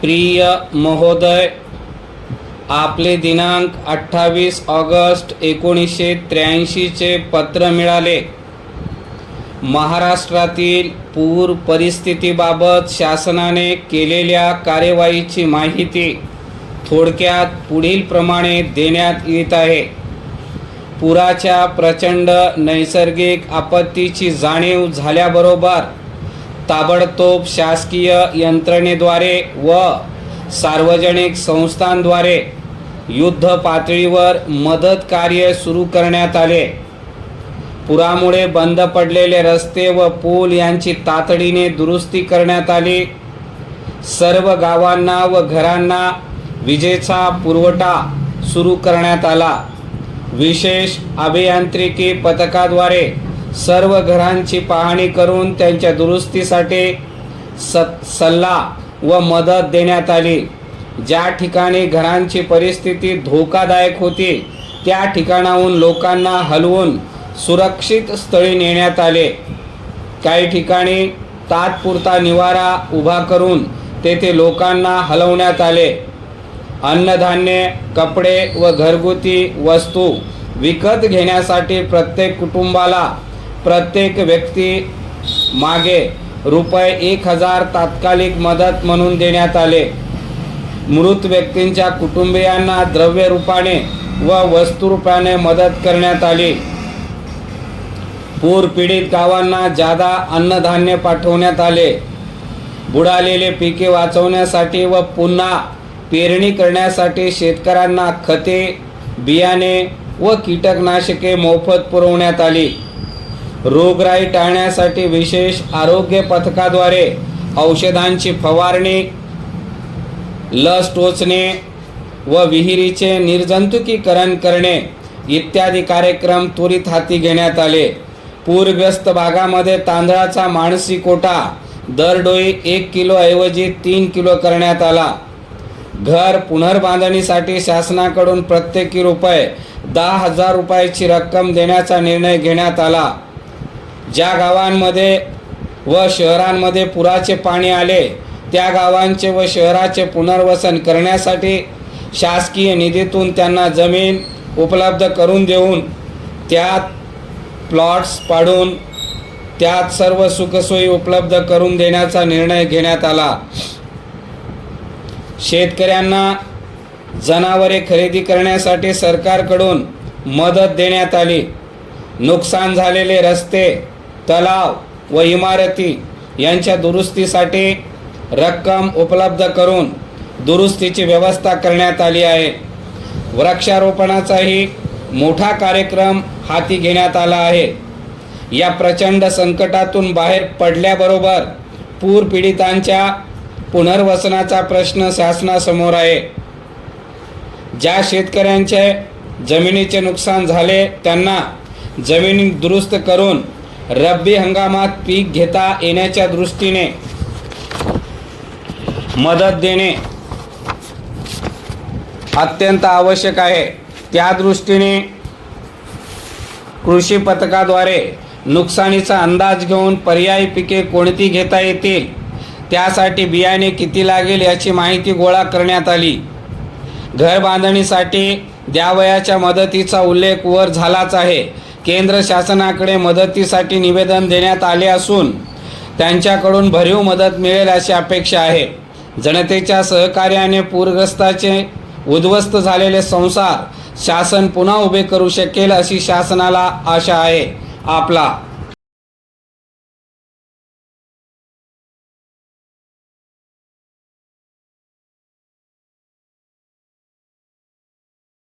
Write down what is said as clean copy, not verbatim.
प्रिय महोदय, आपले दिनांक 28 ऑगस्ट 1983 चे पत्र मिळाले. महाराष्ट्रातील पूर परिस्थितीबाबत शासनाने केलेल्या कार्यवाहीची माहिती थोडक्यात पुढील प्रमाणे देण्यात येत आहे. पुराच्या प्रचंड नैसर्गिक आपत्तीची जाणीव झाल्याबरोबर ताबडतोब शासकीय यंत्रणेद्वारे व सार्वजनिक संस्थांद्वारे युद्ध पातळीवर मदत कार्य सुरू करण्यात आले. पुरामुळे बंद पडलेले रस्ते व पूल यांची तातडीने दुरुस्ती करण्यात आली. सर्व गावांना व घरांना विजेचा पुरवठा सुरू करण्यात आला. विशेष अभियांत्रिकी पथकाद्वारे सर्व घरांची पाहणी करून त्यांच्या दुरुस्तीसाठी सल्ला व मदत देण्यात आली. ज्या ठिकाणी घरांची परिस्थिती धोकादायक होती त्या ठिकाणाहून लोकांना हलवून सुरक्षित स्थळी नेण्यात आले. काही ठिकाणी तात्पुरता निवारा उभा करून तेथे लोकांना हलवण्यात आले. अन्नधान्य, कपडे व घरगुती वस्तू विकत घेण्यासाठी प्रत्येक कुटुंबाला प्रत्येक व्यक्ती मागे ₹1000 तात्कालिक मदत म्हणून देण्यात आले. मृत व्यक्तींच्या कुटुंबियांना द्रव्य रूपाने व वस्तू रूपाने मदत करण्यात आली. पूर पीडित गावांना जादा अन्नधान्य पाठवण्यात आले. बुडालेले पिके वाचवण्यासाठी व पुन्हा पेरणी करण्यासाठी शेतकऱ्यांना खते, बियाणे व कीटकनाशके मोफत पुरवण्यात आली. रोगराई टाळण्यासाठी विशेष आरोग्य पथकाद्वारे औषधांची फवारणी, लस टोचणे व विहिरीचे निर्जंतुकीकरण करणे इत्यादी कार्यक्रम त्वरित हाती घेण्यात आले. पूरग्रस्त भागामध्ये तांदळाचा मानसी कोटा दरडोई 1 किलो ऐवजी 3 किलो करण्यात आला. घर पुनर्बांधणीसाठी शासनाकडून प्रत्येकी ₹10,000 रक्कम देण्याचा निर्णय घेण्यात आला. ज्या गावांमध्ये व शहरांमध्ये पुराचे पाणी आले त्या गावांचे व शहराचे पुनर्वसन करण्यासाठी शासकीय निधीतून त्यांना जमीन उपलब्ध करून देऊन त्यात प्लॉट्स पाडून त्यात सर्व सुखसोयी उपलब्ध करून देण्याचा निर्णय घेण्यात आला. शेतकऱ्यांना जनावरे खरेदी करण्यासाठी सरकारकडून मदत देण्यात आली. नुकसान झालेले रस्ते, तलाव व इमारती यांच्या दुरुस्तीसाठी रक्कम उपलब्ध करून दुरुस्तीची व्यवस्था करण्यात आली आहे. वृक्षारोपणाचाही मोठा कार्यक्रम हाती घेण्यात आला आहे. या प्रचंड संकटातून बाहेर पडल्याबरोबर पूर पीडितांच्या पुनर्वसनाचा प्रश्न शासनासमोर आहे. ज्या शेतकऱ्यांचे जमिनीचे नुकसान झाले त्यांना जमिनी दुरुस्त करून रब्बी हंगामात पीक घेता येण्याच्या दृष्टीने मदत देणे अत्यंत आवश्यक आहे. त्या दृष्टीने कृषी पथकाद्वारे नुकसानीचा अंदाज घेऊन पर्यायी पिके कोणती घेता येतील, त्यासाठी बियाणे किती लागेल याची माहिती गोळा करण्यात आली. घर बांधणीसाठी द्यावयाच्या मदतीचा उल्लेख वर झालाच आहे. केंद्र शासनाकडे मदतीसाठी निवेदन देण्यात आले असून त्यांच्याकडून भरीव मदत मिळेल अशी अपेक्षा आहे. जनतेच्या सहकार्याने पूरग्रस्ताचे उद्ध्वस्त झालेले संसार शासन पुन्हा उभे करू शकेल अशी शासनाला आशा आहे. आपला